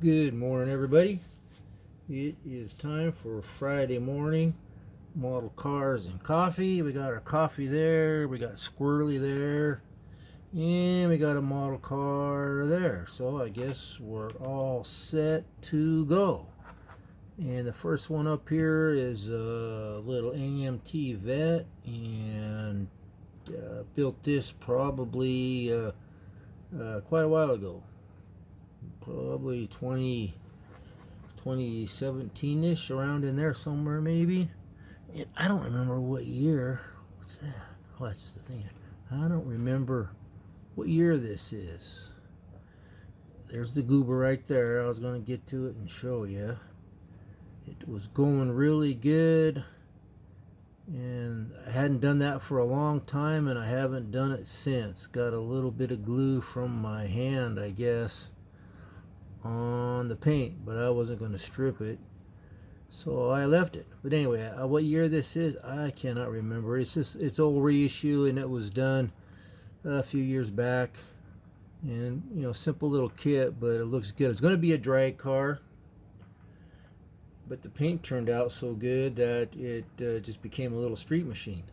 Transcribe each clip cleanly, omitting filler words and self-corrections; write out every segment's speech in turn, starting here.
Good morning, everybody. It is time for Friday morning model cars and coffee. We got our coffee there, we got Squirrely there, and we got a model car there. So I guess we're all set to go. And the first one up here is a little AMT Vet, and built this probably quite a while ago. Probably 2017-ish, around in there somewhere maybe. And I don't remember what year. What's that? Oh, that's just a thing. I don't remember what year this is. There's the goober right there. I was going to get to it and show you. It was going really good, and I hadn't done that for a long time, and I haven't done it since. Got a little bit of glue from my hand, I guess, on the paint, but I wasn't going to strip it, so I left it. But anyway, what year this is, I cannot remember. It's old reissue, and it was done a few years back, and simple little kit, but it looks good. It's going to be a drag car, but the paint turned out so good that it just became a little street machine.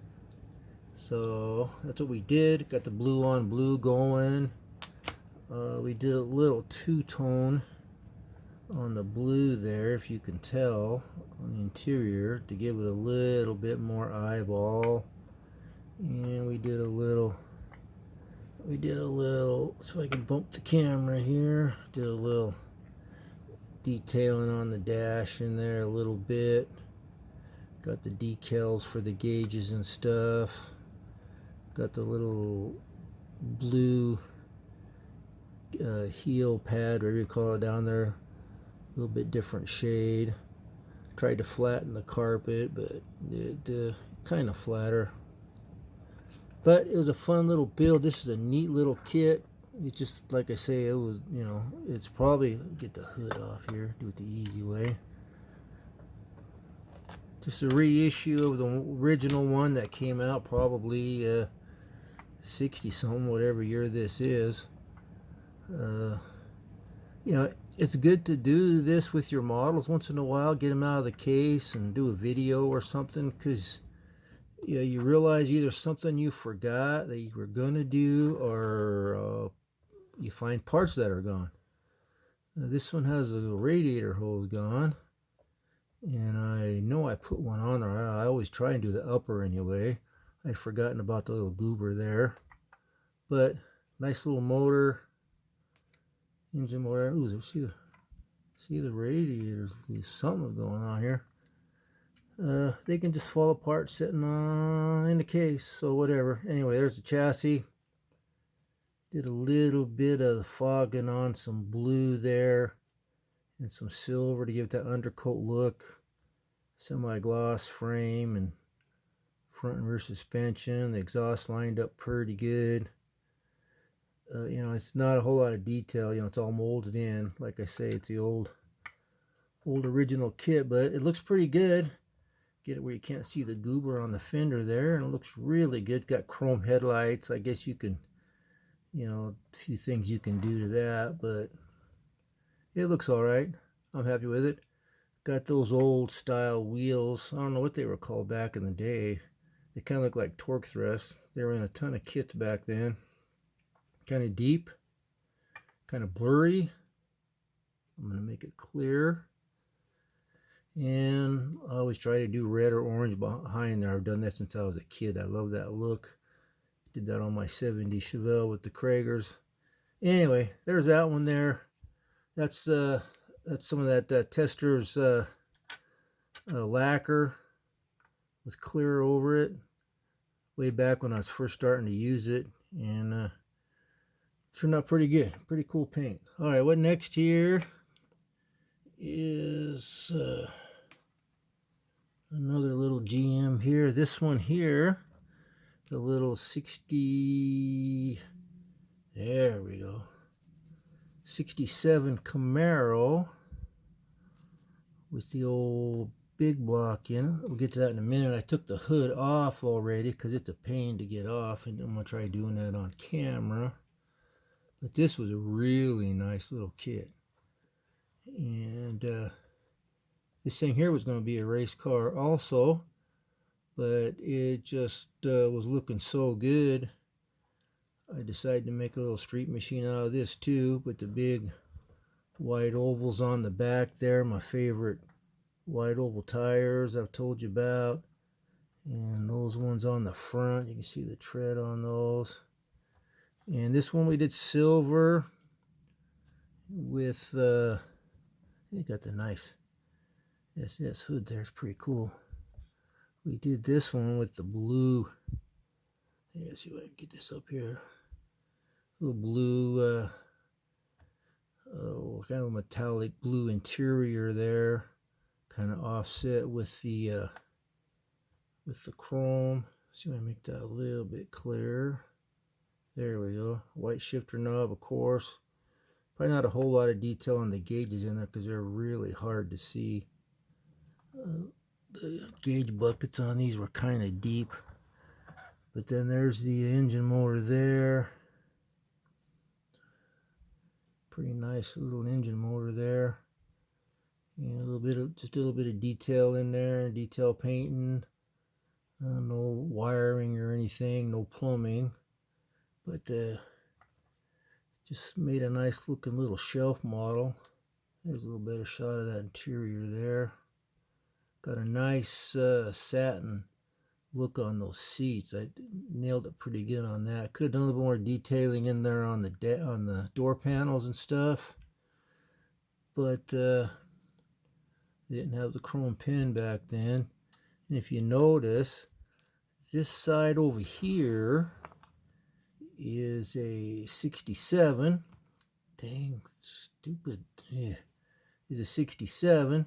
So that's what we did. Got the blue on blue going. We did a little two-tone on the blue there, if you can tell, on the interior, to give it a little bit more eyeball. And we did a little, so I can bump the camera here, did a little detailing on the dash in there a little bit. Got the decals for the gauges and stuff. Got the little blue heel pad, whatever you call it, down there, a little bit different shade. Tried to flatten the carpet, but it kind of flatter. But it was a fun little build. This is a neat little kit. It just, like I say, it was, it's probably, get the hood off here, do it the easy way. Just a reissue of the original one that came out probably 60-something, whatever year this is. It's good to do this with your models once in a while, get them out of the case and do a video or something, because you realize either something you forgot that you were going to do, or you find parts that are gone. This one has a radiator hose gone, and I know I put one on there. I always try and do the upper anyway. I'd forgotten about the little goober there, but nice little motor, engine motor. Ooh, see the radiators. Something's going on here. They can just fall apart sitting in the case, so whatever. Anyway, there's the chassis. Did a little bit of fogging on some blue there and some silver to give it that undercoat look. Semi-gloss frame and front and rear suspension. The exhaust lined up pretty good. It's not a whole lot of detail. It's all molded in. Like I say, it's the old original kit, but it looks pretty good. Get it where you can't see the goober on the fender there, and it looks really good. It's got chrome headlights. I guess you can, a few things you can do to that, but it looks all right. I'm happy with it. Got those old style wheels. I don't know what they were called back in the day. They kind of look like torque thrusts. They were in a ton of kits back then. Kind of deep, kind of blurry. I'm going to make it clear. And I always try to do red or orange behind there. I've done that since I was a kid. I love that look. Did that on my 70 Chevelle with the Kragers. Anyway, there's that one there. That's some of that Tester's lacquer with clear over it. Way back when I was first starting to use it, and turned out pretty good. Pretty cool paint. All right, what next here is another little GM here. This one here, the little 60, there we go, 67 Camaro with the old big block in it. We'll get to that in a minute. I took the hood off already because it's a pain to get off, and I'm going to try doing that on camera. But this was a really nice little kit. And this thing here was going to be a race car also, but it just was looking so good. I decided to make a little street machine out of this too, but the big white ovals on the back there, my favorite white oval tires I've told you about, and those ones on the front, you can see the tread on those. And this one we did silver with I think got the nice SS hood there. It's pretty cool. We did this one with the blue. Let's see if I can get this up here. Little blue, kind of a metallic blue interior there, kind of offset with the chrome. See if I make that a little bit clearer. There we go. White shifter knob, of course. Probably not a whole lot of detail on the gauges in there because they're really hard to see. The gauge buckets on these were kind of deep. But then there's the engine motor there. Pretty nice little engine motor there. And just a little bit of detail in there, detail painting. No wiring or anything, no plumbing. But just made a nice looking little shelf model. There's a little better shot of that interior there. Got a nice satin look on those seats. I nailed it pretty good on that. Could have done a little more detailing in there on the door panels and stuff, but didn't have the chrome pin back then. And if you notice, this side over here is a 67. Dang, stupid. Yeah. Is a 67.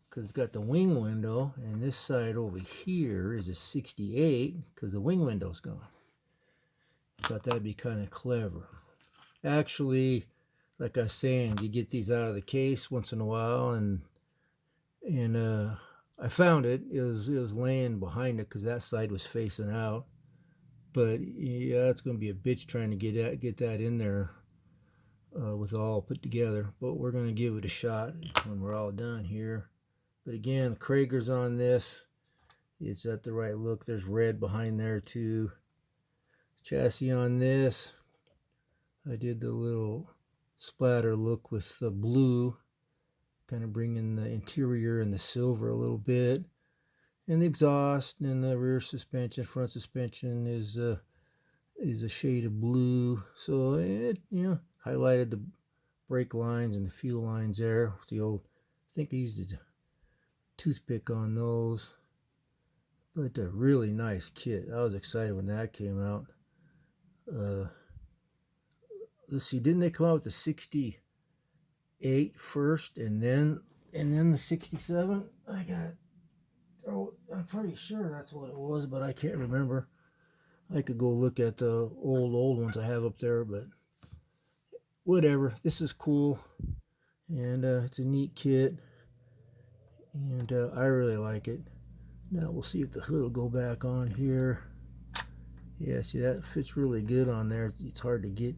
Because it's got the wing window, and this side over here is a 68 because the wing window's gone. Thought that'd be kind of clever. Actually, like I was saying, you get these out of the case once in a while, and I found it. It was laying behind it because that side was facing out. But yeah, it's going to be a bitch trying to get that in there with it all put together. But we're going to give it a shot when we're all done here. But again, the Krager's on this. It's at the right look. There's red behind there too. Chassis on this. I did the little splatter look with the blue, kind of bringing the interior and the silver a little bit. And the exhaust and the rear suspension, front suspension is a shade of blue. So it highlighted the brake lines and the fuel lines there with the old. I think I used a toothpick on those, but a really nice kit. I was excited when that came out. Let's see, didn't they come out with the 68 first and then the 67? I'm pretty sure that's what it was, but I can't remember. I could go look at the old ones I have up there, but whatever. This is cool, and it's a neat kit. And I really like it. Now we'll see if the hood will go back on here. Yeah, see, that fits really good on there. It's hard to get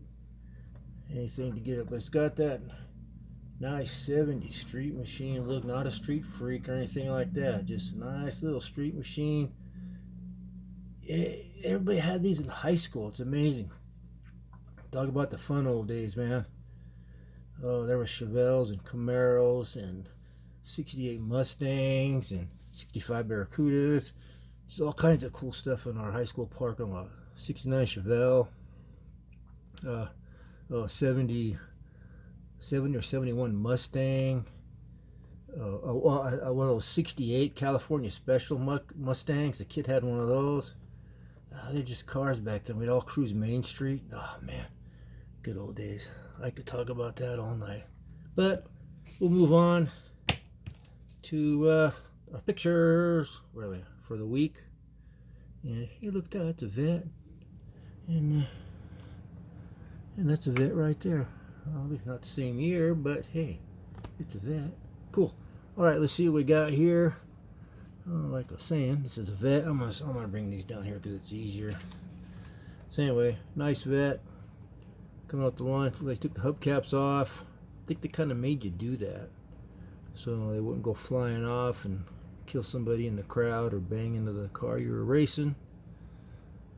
anything to get it, but it's got that nice 70s street machine look. Not a street freak or anything like that. Just a nice little street machine. Everybody had these in high school. It's amazing. Talk about the fun old days, man. Oh, there were Chevelles and Camaros and 68 Mustangs and 65 Barracudas. Just all kinds of cool stuff in our high school parking lot. 69 Chevelle, 70 or 71 Mustang, one of those 68 California Special Mustangs. The kid had one of those. They're just cars back then. We'd all cruise Main Street. Oh man, good old days. I could talk about that all night. But we'll move on to our pictures for the week. And hey, look, that's a vet, and that's a vet right there. Not the same year, but hey, it's a vet. Cool. All right, let's see what we got here. Like I was saying, this is a vet. I'm gonna bring these down here because it's easier. So anyway, nice vet. Coming out the line, they took the hubcaps off. think they kind of made you do that so they wouldn't go flying off and kill somebody in the crowd or bang into the car you were racing.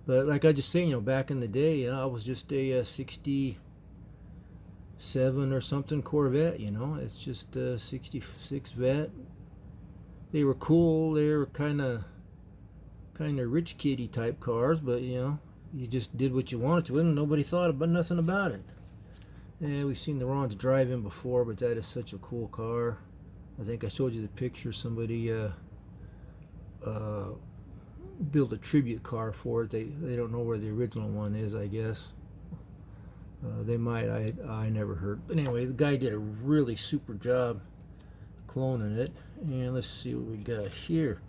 But like I just saying, back in the day, I was just a 67 or something Corvette. It's just a 66 Vet. They were cool. They were kind of rich kitty type cars, but you just did what you wanted to, and nobody thought about nothing about it. Yeah, we've seen the Ron's drive-in before, but that is such a cool car. I think I showed you the picture. Somebody built a tribute car for it. They don't know where the original one is, I guess. They might. I never heard. But anyway, the guy did a really super job cloning it. And let's see what we got here.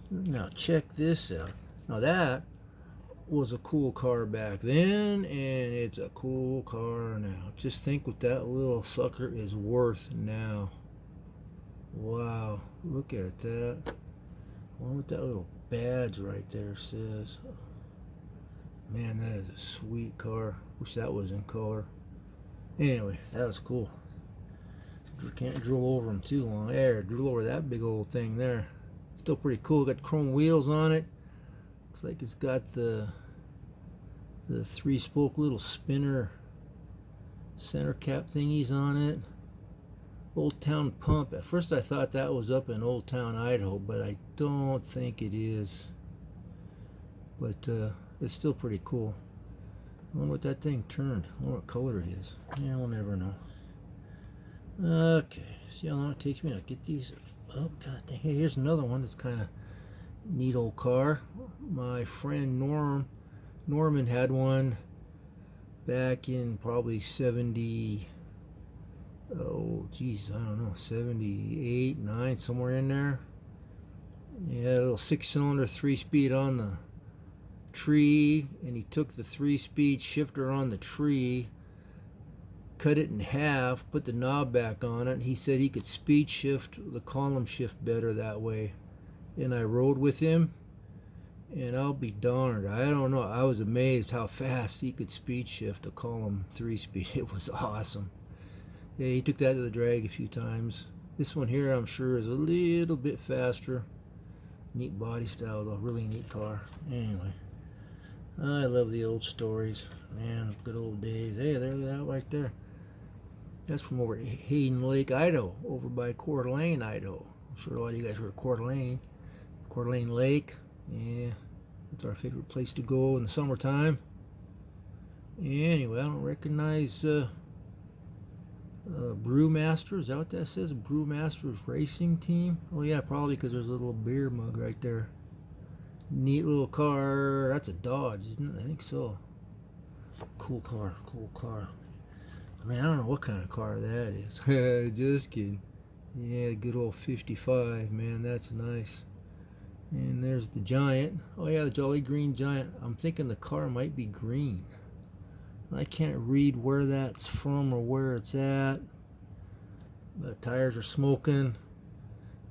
Now check this out. Now that was a cool car back then, and it's a cool car now. Just think what that little sucker is worth now. Wow, look at that. I wonder what that little badge right there says. Man, that is a sweet car. Wish that was in color. Anyway, that was cool. Can't drill over them too long. There, drill over that big old thing there. Still pretty cool. Got chrome wheels on it. Looks like it's got the 3-spoke little spinner center cap thingies on it. Old Town Pump. At first I thought that was up in Old Town, Idaho, but I don't think it is. But it's still pretty cool. I wonder what that thing turned. I wonder what color it is. Yeah, we'll never know. Okay, see how long it takes me to get these. Oh god dang. Hey, here's another one that's kind of neat old car. My friend Norman had one back in probably 70, oh geez, I don't know, 78, 9, somewhere in there. He had a little 6-cylinder 3-speed on the tree, and he took the 3-speed shifter on the tree, cut it in half, put the knob back on it. He said he could speed shift the column shift better that way. And I rode with him, and I'll be darned, I don't know, I was amazed how fast he could speed shift a column 3-speed. It was awesome. Yeah, he took that to the drag a few times. This one here I'm sure is a little bit faster. Neat body style though, really neat car. Anyway, I love the old stories, man, good old days. Hey, there's that right there. That's from over Hayden Lake, Idaho, over by Coeur d'Alene, Idaho. I'm sure a lot of you guys heard of Coeur d'Alene Lake. Yeah, it's our favorite place to go in the summertime. Anyway, I don't recognize Brewmaster. Is that what that says? Brewmaster's Racing Team? Oh yeah, probably because there's a little beer mug right there. Neat little car. That's a Dodge, isn't it? I think so. Cool car, cool car. I mean, I don't know what kind of car that is. Just kidding. Yeah, good old 55, man, that's nice. And there's the Giant. Oh yeah, the Jolly Green Giant. I'm thinking the car might be green. I can't read where that's from or where it's at. The tires are smoking.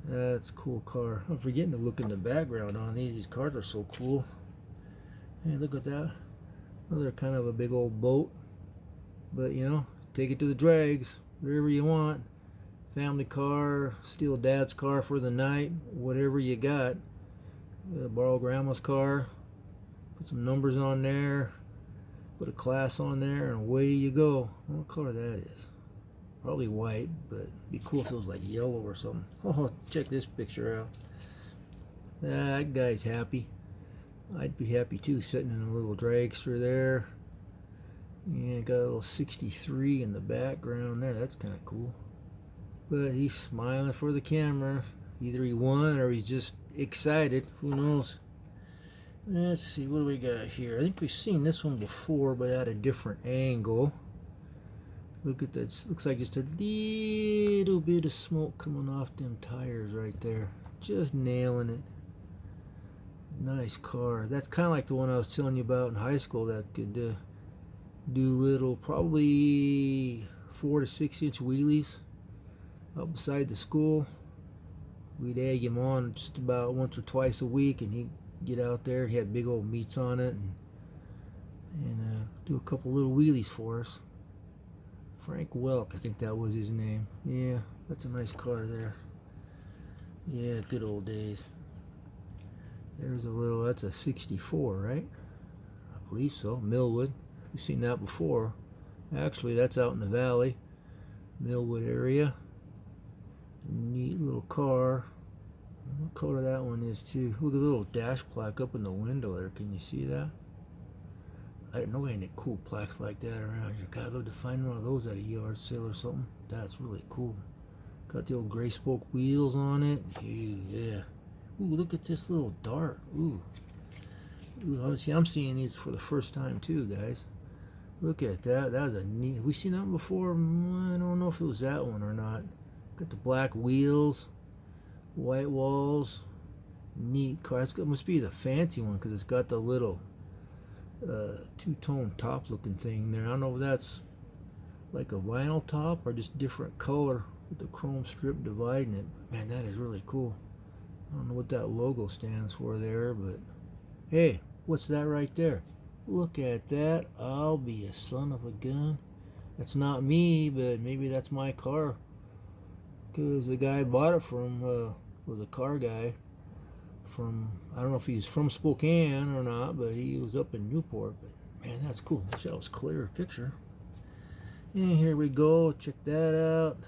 That's a cool car. I'm forgetting to look in the background on these. These cars are so cool. Hey, look at that. Well, they're kind of a big old boat. But, take it to the drags, wherever you want. Family car, steal dad's car for the night, whatever you got. Borrow grandma's car, put some numbers on there, put a class on there, and away you go. What color that is? Probably white, but it'd be cool if it was like yellow or something. Oh, check this picture out. That guy's happy. I'd be happy too, sitting in a little dragster there. Yeah, got a little 63 in the background there. That's kind of cool. But he's smiling for the camera. Either he won or he's just excited. Who knows? Let's see, what do we got here? I think we've seen this one before, but at a different angle. Look at that. Looks like just a little bit of smoke coming off them tires right there. Just nailing it. Nice car. That's kind of like the one I was telling you about in high school that could do little, probably 4 to 6 inch wheelies up beside the school. We'd egg him on just about once or twice a week, and he'd get out there. He had big old meats on it, and do a couple little wheelies for us. Frank Welk, I think that was his name. Yeah, that's a nice car there. Yeah, good old days. There's a little, that's a 64, right? I believe so. Millwood. We've seen that before. Actually, that's out in the valley. Millwood area. Neat little car. What color that one is too. Look at the little dash plaque up in the window there. Can you see that? I didn't know any cool plaques like that around here. God, I'd love to find one of those at a yard sale or something. That's really cool. Got the old gray spoke wheels on it. Ew, yeah. Ooh, look at this little dart. Ooh. Ooh, I'm seeing these for the first time too, guys. Look at that. That was a neat. Have we seen that before? I don't know if it was that one or not. Got the black wheels, white walls. Neat car. It must be the fancy one because it's got the little two-tone top looking thing there. I don't know if that's like a vinyl top or just different color with the chrome strip dividing it. But man, that is really cool. I don't know what that logo stands for there, but hey, what's that right there? Look at that. I'll be a son of a gun. That's not me, but maybe that's my car, because the guy I bought it from was a car guy from, I don't know if he's from Spokane or not, but he was up in Newport. But man, that's cool. Wish that was a clearer picture. And here we go. Check that out.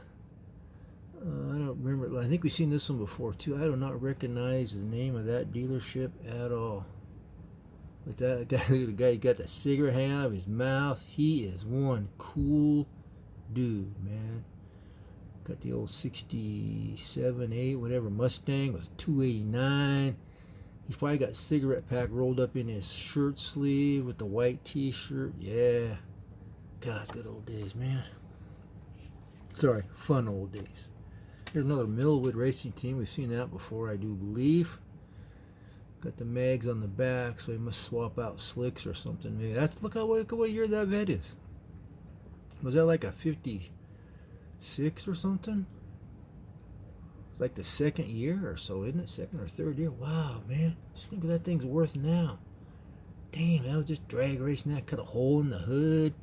I don't remember. I think we've seen this one before too. I do not recognize the name of that dealership at all. But that guy, the guy got the cigarette hanging out of his mouth. He is one cool dude, man. Got the old 67, 8, whatever Mustang with 289. He's probably got cigarette pack rolled up in his shirt sleeve with the white t-shirt. Yeah. God, good old days, man. Sorry, fun old days. Here's another Millwood racing team. We've seen that before, I do believe. Got the mags on the back, so he must swap out slicks or something. Maybe that's look at what year that vet is. Was that like a 56 or something? It's like the second year or so, isn't it? Second or third year. Wow, man. Just think what that thing's worth now. Damn, I was just drag racing that. Cut a hole in the hood.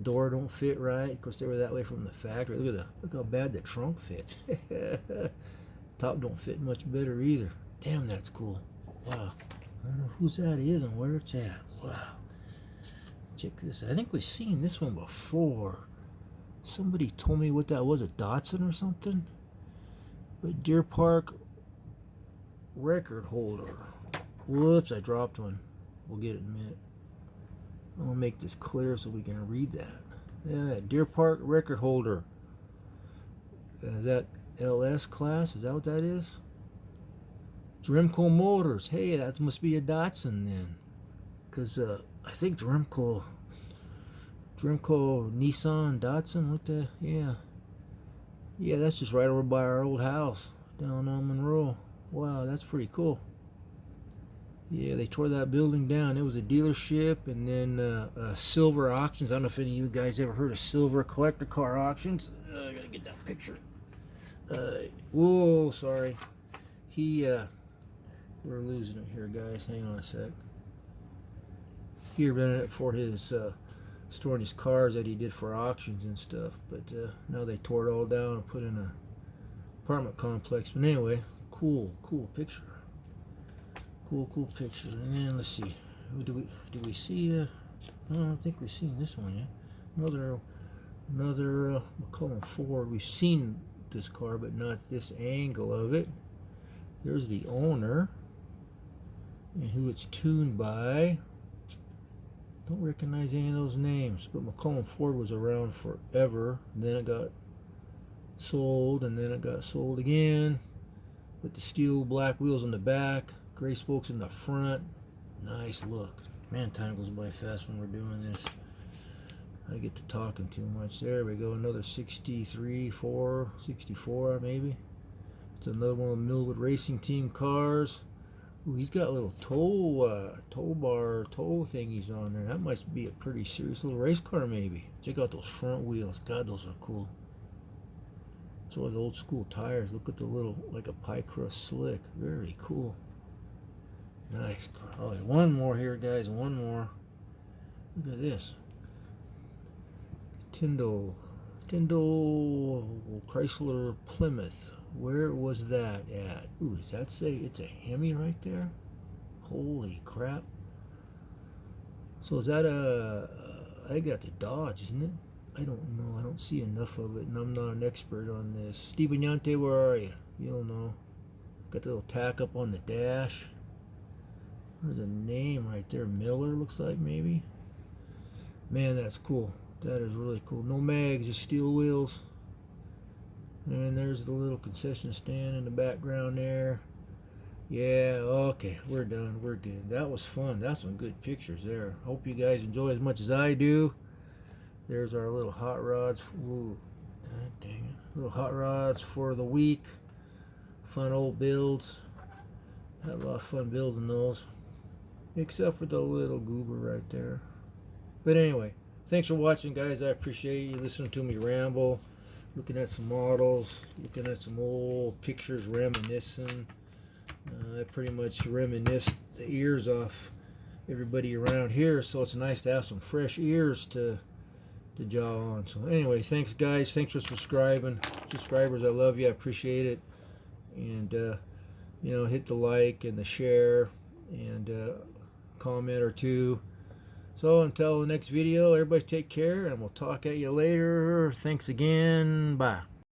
Door don't fit right. Of course, they were that way from the factory. Look how bad the trunk fits. Top don't fit much better either. Damn, that's cool. Wow. I don't know whose that is and where it's at. Wow. Check this. I think we've seen this one before. Somebody told me what that was, a Datsun or something. But Deer Park record holder. Whoops, I dropped one. We'll get it in a minute. I'm going to make this clear so we can read that. Yeah, Deer Park record holder. Is that LS class? Is that what that is? Dremco Motors. Hey, that must be a Datsun then. Because I think Dremco, Nissan, Datsun, what the, yeah. Yeah, that's just right over by our old house down on Monroe. Wow, that's pretty cool. Yeah, they tore that building down. It was a dealership, and then Silver Auctions. I don't know if any of you guys ever heard of Silver Collector Car Auctions. I gotta get that picture. Whoa, sorry. We're losing it here, guys. Hang on a sec. He rented it for his storing his cars that he did for auctions and stuff. But now they tore it all down and put in a apartment complex. But anyway, cool picture. Cool picture. And then let's see. Do we see? I don't think we've seen this one yet. Another McCullum Ford. We've seen this car, but not this angle of it. There's the owner and who it's tuned by. Don't recognize any of those names, but McCullum Ford was around forever. And then it got sold, and then it got sold again. With the steel black wheels on the back, gray spokes in the front. Nice look. Man, time goes by fast when we're doing this. I get to talking too much. There we go. Another 64 maybe. It's another one of the Millwood Racing Team cars. Ooh, he's got little tow thingies on there. That must be a pretty serious little race car maybe. Check out those front wheels. God, those are cool. So the old school tires. Look at the little, like a pie crust slick. Very cool. Nice car. Oh, one more here, guys. One more. Look at this. Tyndall Tyndall Chrysler Plymouth. Where was that at? Ooh, does that say it's a Hemi right there? Holy crap. So is that I got the Dodge, isn't it? I don't know. I don't see enough of it, and I'm not an expert on this. Steve Bignante, where are you? You'll know. Got the little tack up on the dash. There's a name right there. Miller looks like, maybe. Man, that's cool. That is really cool. No mags, just steel wheels. And there's the little concession stand in the background there. Yeah, okay, we're done. We're good. That was fun. That's some good pictures there. Hope you guys enjoy as much as I do. There's our little hot rods. Ooh, dang it. Little hot rods for the week. Fun old builds. Had a lot of fun building those. Except for the little goober right there. But anyway, thanks for watching, guys. I appreciate you listening to me ramble, looking at some models, looking at some old pictures, reminiscing. I pretty much reminisced the ears off everybody around here, so it's nice to have some fresh ears to jaw on. So anyway, thanks, guys. Thanks for subscribing. Subscribers, I love you. I appreciate it. And, you know, hit the like and the share and comment or two. So until the next video, everybody take care, and we'll talk at you later. Thanks again. Bye.